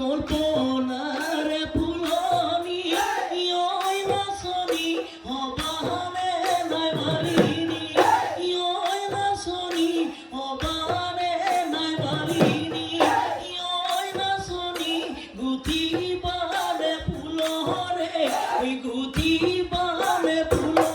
কল্পনারে ফুলনি ইয় নাচনি হবানে নাই মালিনী ইয় নাচনি হবানে নাই মালিনী ইয় নাচনি গুটি বানে ফুলরে ওই গুটি বানে ফুলরে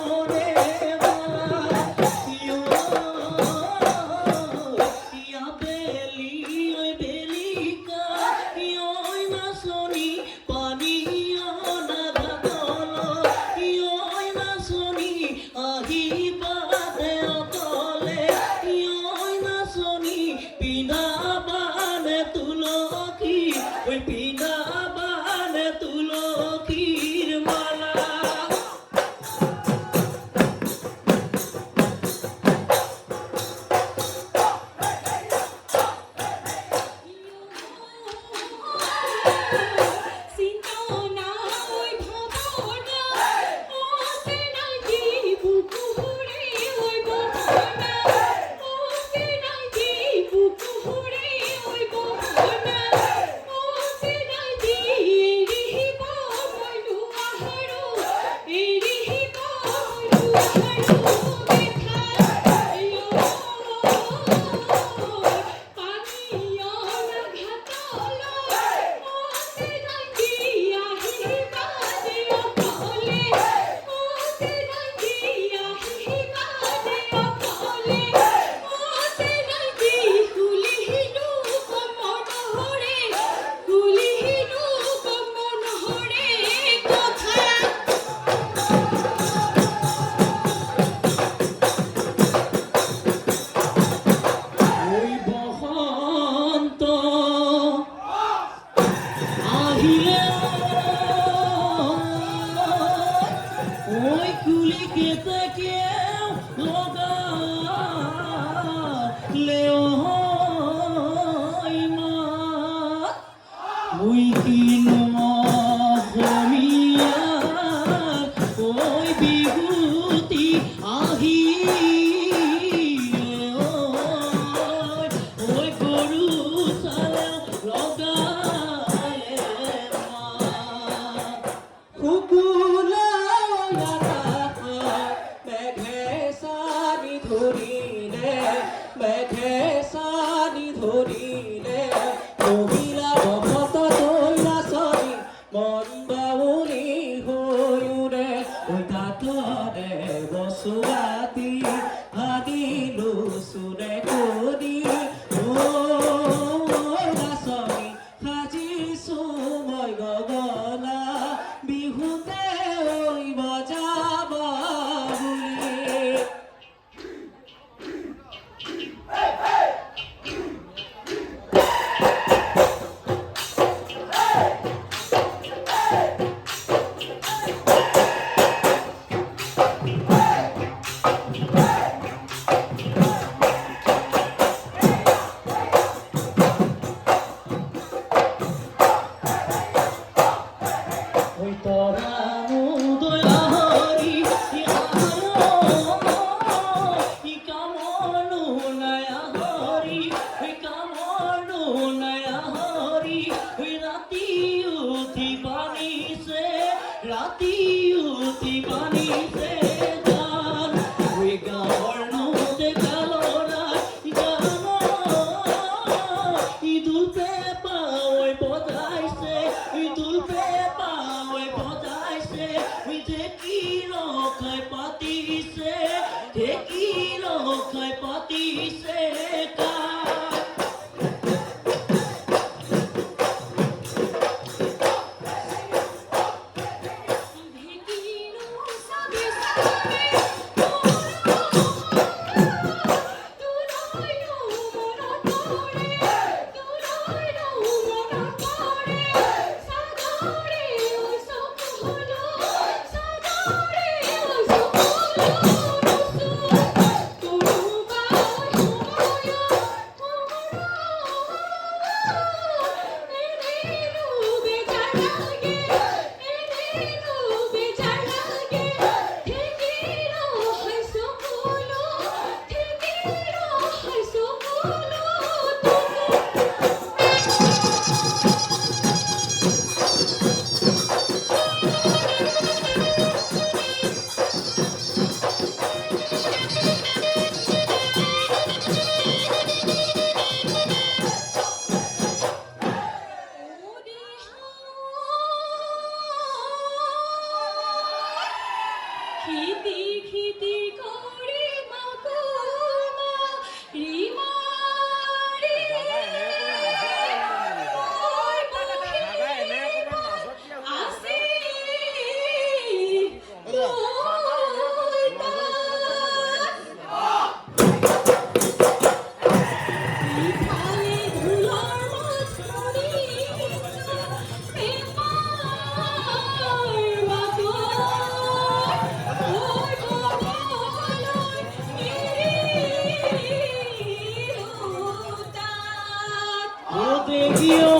দেখিও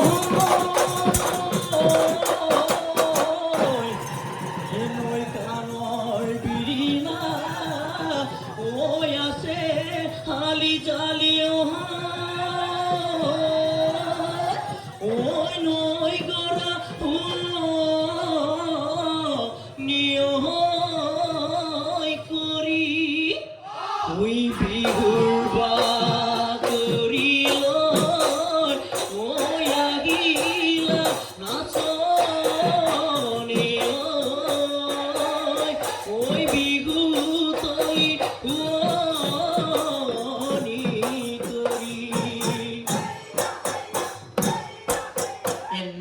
নই কানর বিরিনা ওই আছে হালি জালিও ওই নই গড়া ফুল নিয় করি ওই বিহুর করিল ওই আগিলা নাচনে ওই বিহু তৈ করি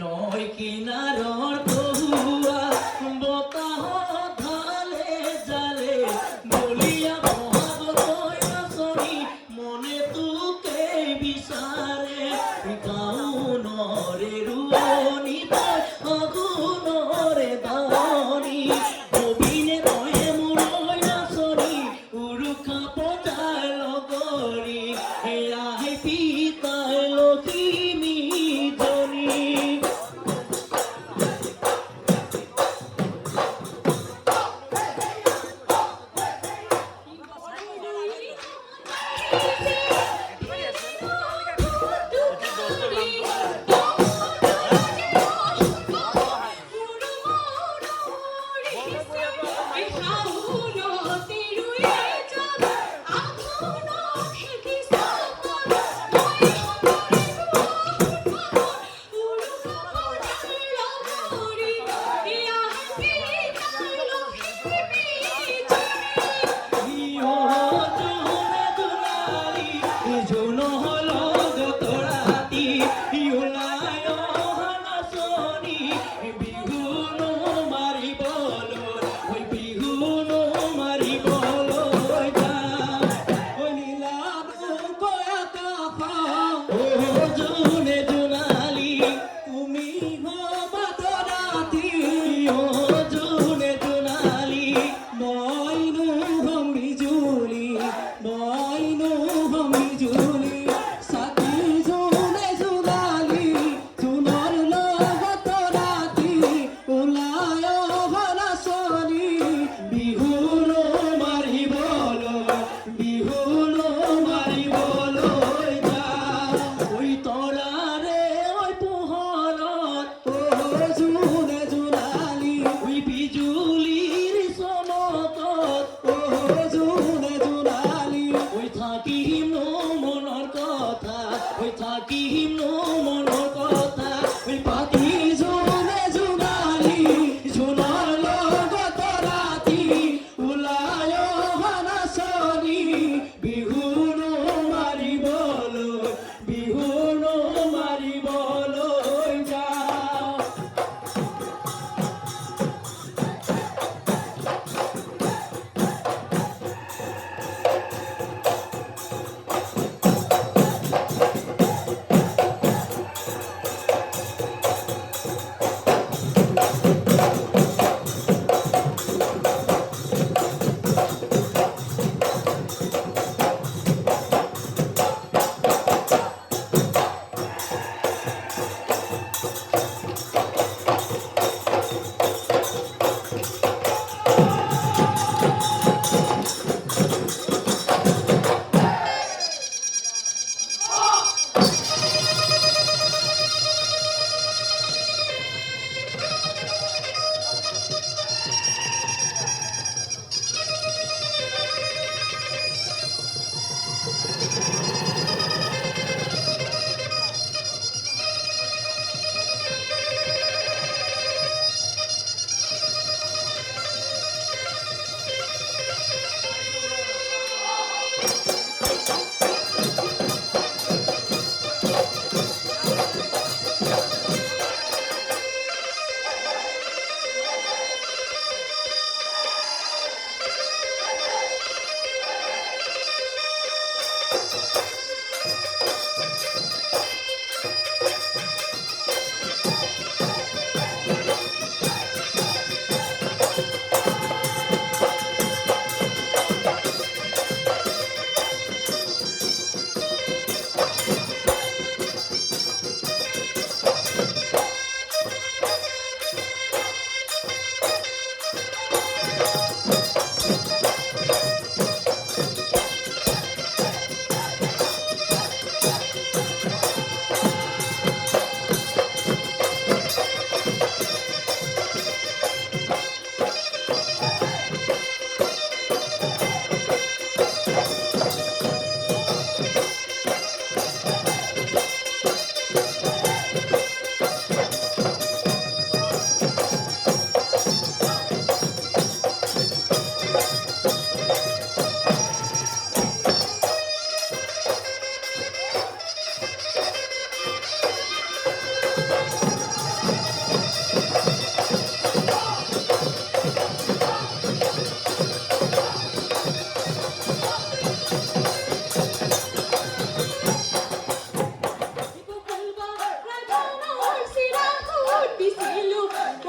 নৈ কিনাৰৰ কহুৱা বতাহ ঢালে জালে বলিয়া বহাগলৈ নাচনি মনে তোকে বিচাৰে গাউনৰে ৰোৱনী তই আগুনৰে দাৱনী কবিনে তয়ে মোৰৈ নাচনি উৰুকা পতাই লগৰী এয়াহে পিতাই লখিমী জনী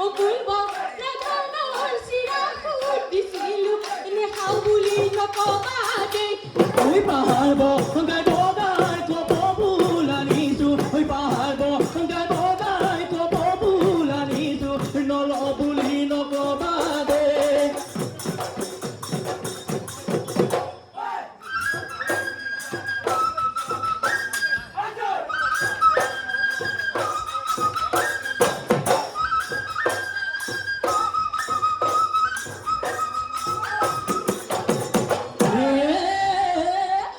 বকুল বনানৰ চিৰা ফুট দিছিলো এনে খাও বুলি নকবা দেই ওই পাহাড় বগাই বগাই কপবুল আনিছো ওই পাহাড় বগাই বগাই কপবুল আনিছো নল বুলি নকবা দে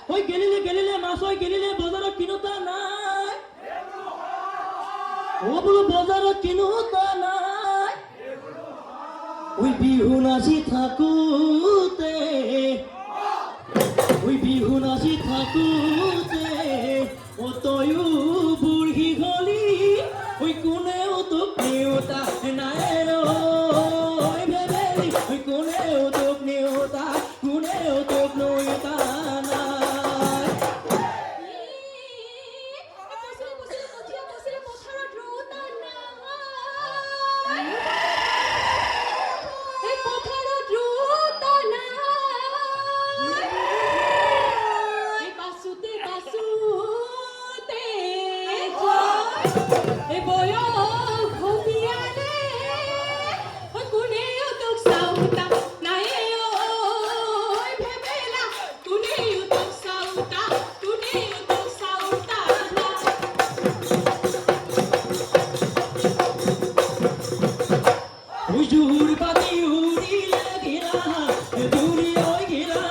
ওই গেলিলে মাছ ওই গেলিলে বজাৰত কিনোতা নাই ও বোলো বজাৰত কিনোতা নাই ওই বিহু নাচি থাকোতে ওই বিহু নাচি থাকোতে ও তয়ো বুঢ়ী হলি ওই কোনেও তোক নেওতা নাই ঐ ভেবেলি ওই কোনেও তোক নেওতা কোনেও তোক নৌতা নাই পছিলে পথাৰত ৰৌতা নাই এই পথাৰত ৰৌতা নাই এই বাচোতে এই বয়স ঘটিয়ালে কোনেও তোক চাওতা নাই ঐ ভেবেলা কোনেও তোক চাওতা নাই ওই জুর পাতি উড়িলে গিরা দূরি ওই গিরা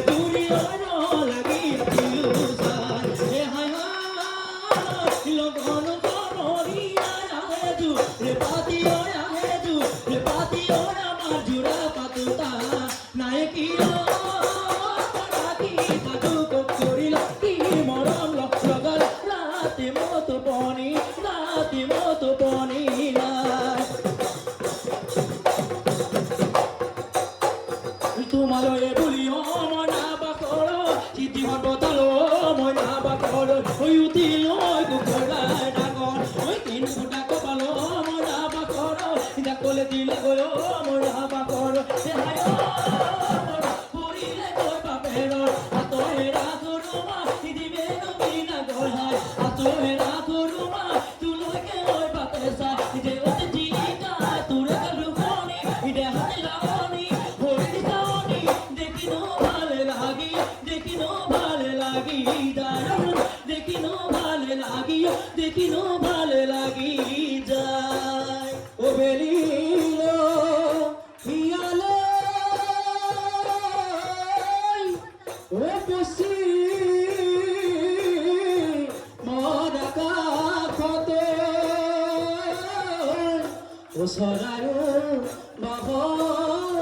দূরি ওই লাগি দিলুসার এ হায় হায় লগন কররি আহে জু রে পাতি ওই আমার জুরা পাতুতা নায়কি করিল কি মরম লগল রাতে মতো বনি না তোমালয়ে বলিও মনা বাকৰ চিঠিখন বতালো মনা বাকৰ ওই উঠিল ওই কুকুৰা ডাঙৰ ওই তিন ফুটা কপালো মনা বাকৰ কলে দিলে গৈ মনা বাকৰ পৰিলে গৈ বাপেৰৰ আতহেৰা কৰোমা দিবে নবীনা গঢ়াই আতহেৰা কৰোমা তুলৈকে ঐ বাপে চাই যে অতি জিকা তোৰে কালু মনি দে হাতে লাৱনি দেখিনো ভালে লাগি যায় ও বেলিলো হিয়ালে ও পছি মদাকা খতে ও সরায়ো বাবা